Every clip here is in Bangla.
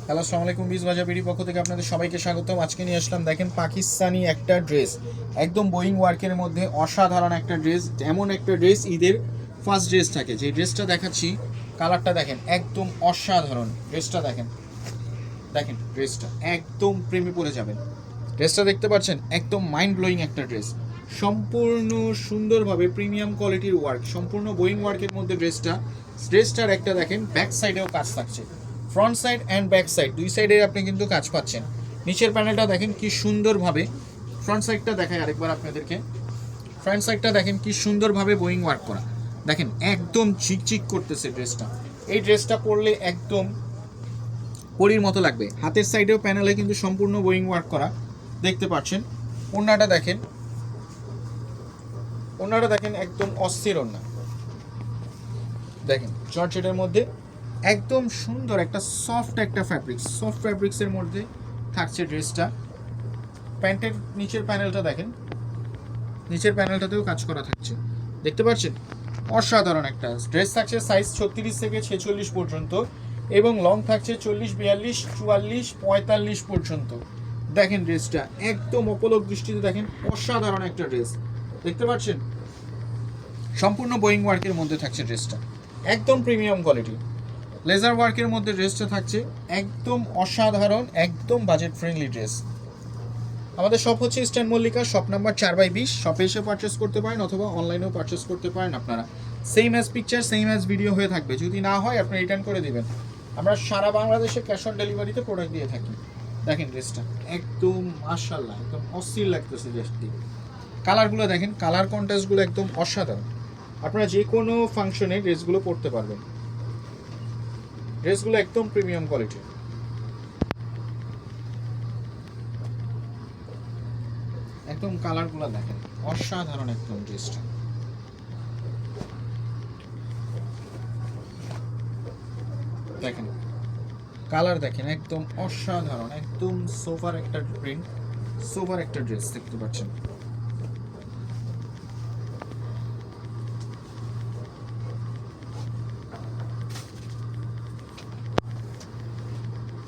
হ্যালো, আসসালামু আলাইকুম। বিজ বাজার বিডি পক্ষ থেকে আপনাদের সবাইকে স্বাগতম। আজকে নিয়ে আসলাম, দেখেন, পাকিস্তানি একটা ড্রেস, একদম বোয়িং ওয়ার্কের মধ্যে অসাধারণ একটা ড্রেস। এমন একটা ড্রেস ঈদের ফার্স্ট ড্রেস থাকে, যে ড্রেসটা দেখাচ্ছি, কালারটা দেখেন একদম অসাধারণ। ড্রেসটা দেখেন, দেখেন ড্রেসটা একদম প্রেমে পড়ে যাবেন। ড্রেসটা দেখতে পাচ্ছেন, একদম মাইন্ড ব্লোয়িং একটা ড্রেস, সম্পূর্ণ সুন্দরভাবে প্রিমিয়াম কোয়ালিটির ওয়ার্ক, সম্পূর্ণ বোয়িং ওয়ার্কের মধ্যে ড্রেসটার একটা দেখেন ব্যাক সাইডেও কাজ থাকছে, front side and back side দুই সাইডে আপনি কিন্তু কাজ পাচ্ছেন। নিচের প্যানেলটা দেখেন কি সুন্দরভাবে, ফ্রন্ট সাইডটা দেখায় আরেকবার আপনাদেরকে, ফ্রন্ট সাইডটা দেখেন কি সুন্দরভাবে বোয়িং ওয়ার্ক করা, দেখেন একদম চিকচিক করতেছে ড্রেসটা। এই ড্রেসটা পরলে একদম পরীর মতো লাগবে। হাতের সাইডেও প্যানেলে কিন্তু সম্পূর্ণ বোয়িং ওয়ার্ক করা দেখতে পাচ্ছেন। ওড়নাটা দেখেন, ওড়নাটা দেখেন একদম অস্থির ওড়না, দেখেন জর্জেটের মধ্যে একদম সুন্দর একটা সফট একটা সফট ফ্যাব্রিক্সের মধ্যে থাকছে ড্রেসটা। প্যান্টের নিচের প্যানেলটা দেখেন, নিচের প্যানেলটাতেও কাজ করা থাকছে, দেখতে পাচ্ছেন অসাধারণ একটা ড্রেস থাকছে। সাইজ 36 থেকে 46 পর্যন্ত এবং লং থাকছে 40, 42, 44, 45 পর্যন্ত। দেখেন ড্রেসটা একদম অপলক দৃষ্টিতে দেখেন, অসাধারণ একটা ড্রেস দেখতে পাচ্ছেন। সম্পূর্ণ বোয়িং ওয়ার্কের মধ্যে থাকছে ড্রেসটা, একদম প্রিমিয়াম কোয়ালিটি লেজার ওয়ার্কের মধ্যে ড্রেসটা থাকছে, একদম অসাধারণ, একদম বাজেট ফ্রেন্ডলি ড্রেস। আমাদের শপ হচ্ছে ইস্টার্ন মল্লিকা, শপ নাম্বার 4/20। শপে এসে পারচেস করতে পারেন অথবা অনলাইনেও পারচেস করতে পারেন আপনারা। Same as picture, same as video হয়ে থাকবে, যদি না হয় আপনি রিটার্ন করে দিবেন। আমরা সারা বাংলাদেশে ক্যাশ অন ডেলিভারিতে প্রোডাক্ট দিয়ে থাকি। দেখেন ড্রেসটা একদম মাশাআল্লাহ, একদম অস্থির লাগতেছে ড্রেসটি। কালারগুলো দেখেন, কালার কন্ট্রাস্টগুলো একদম অসাধারণ। আপনারা যে কোনো ফাংশনে ড্রেসগুলো পরতে পারবেন। ড্রেসগুলো একদম প্রিমিয়াম কোয়ালিটি, একদম কালারগুলো দেখেন অসাধারণ একদম ড্রেসটা। দেখেন কালার দেখেন একদম অসাধারণ, একদম সোফার একটা প্রিন্ট, সোফার একটা ড্রেস দেখতে পাচ্ছেন।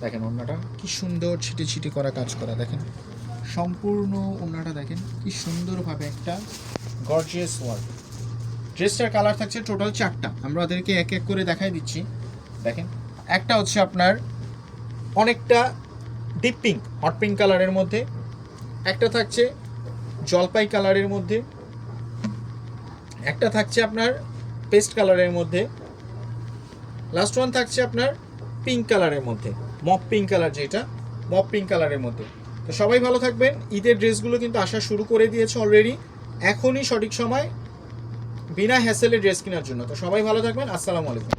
দেখেন ওড়নাটা কি সুন্দর ছিটে ছিটে করা কাজ করা, দেখেন সম্পূর্ণ ওড়নাটা দেখেন কি সুন্দরভাবে একটা গর্জিয়াস ওয়ার্ক। ড্রেসটার কালার থাকছে টোটাল 4টা, আমরা ওদেরকে এক এক করে দেখাই দিচ্ছি। দেখেন একটা হচ্ছে আপনার অনেকটা ডিপ পিঙ্ক, হট পিঙ্ক কালারের মধ্যে, একটা থাকছে জলপাই কালারের মধ্যে, একটা থাকছে আপনার পেস্ট কালারের মধ্যে, লাস্ট ওয়ান থাকছে আপনার পিঙ্ক কালারের মধ্যে, মপ পিঙ্ক কালার, যেটা মপ পিঙ্ক কালারের মধ্যে। তো সবাই ভালো থাকবেন। ঈদের ড্রেসগুলো কিন্তু আসা শুরু করে দিয়েছে অলরেডি, এখনই সঠিক সময় বিনা হ্যাসেলে ড্রেস কেনার জন্য। তো সবাই ভালো থাকবেন, আসসালামু আলাইকুম।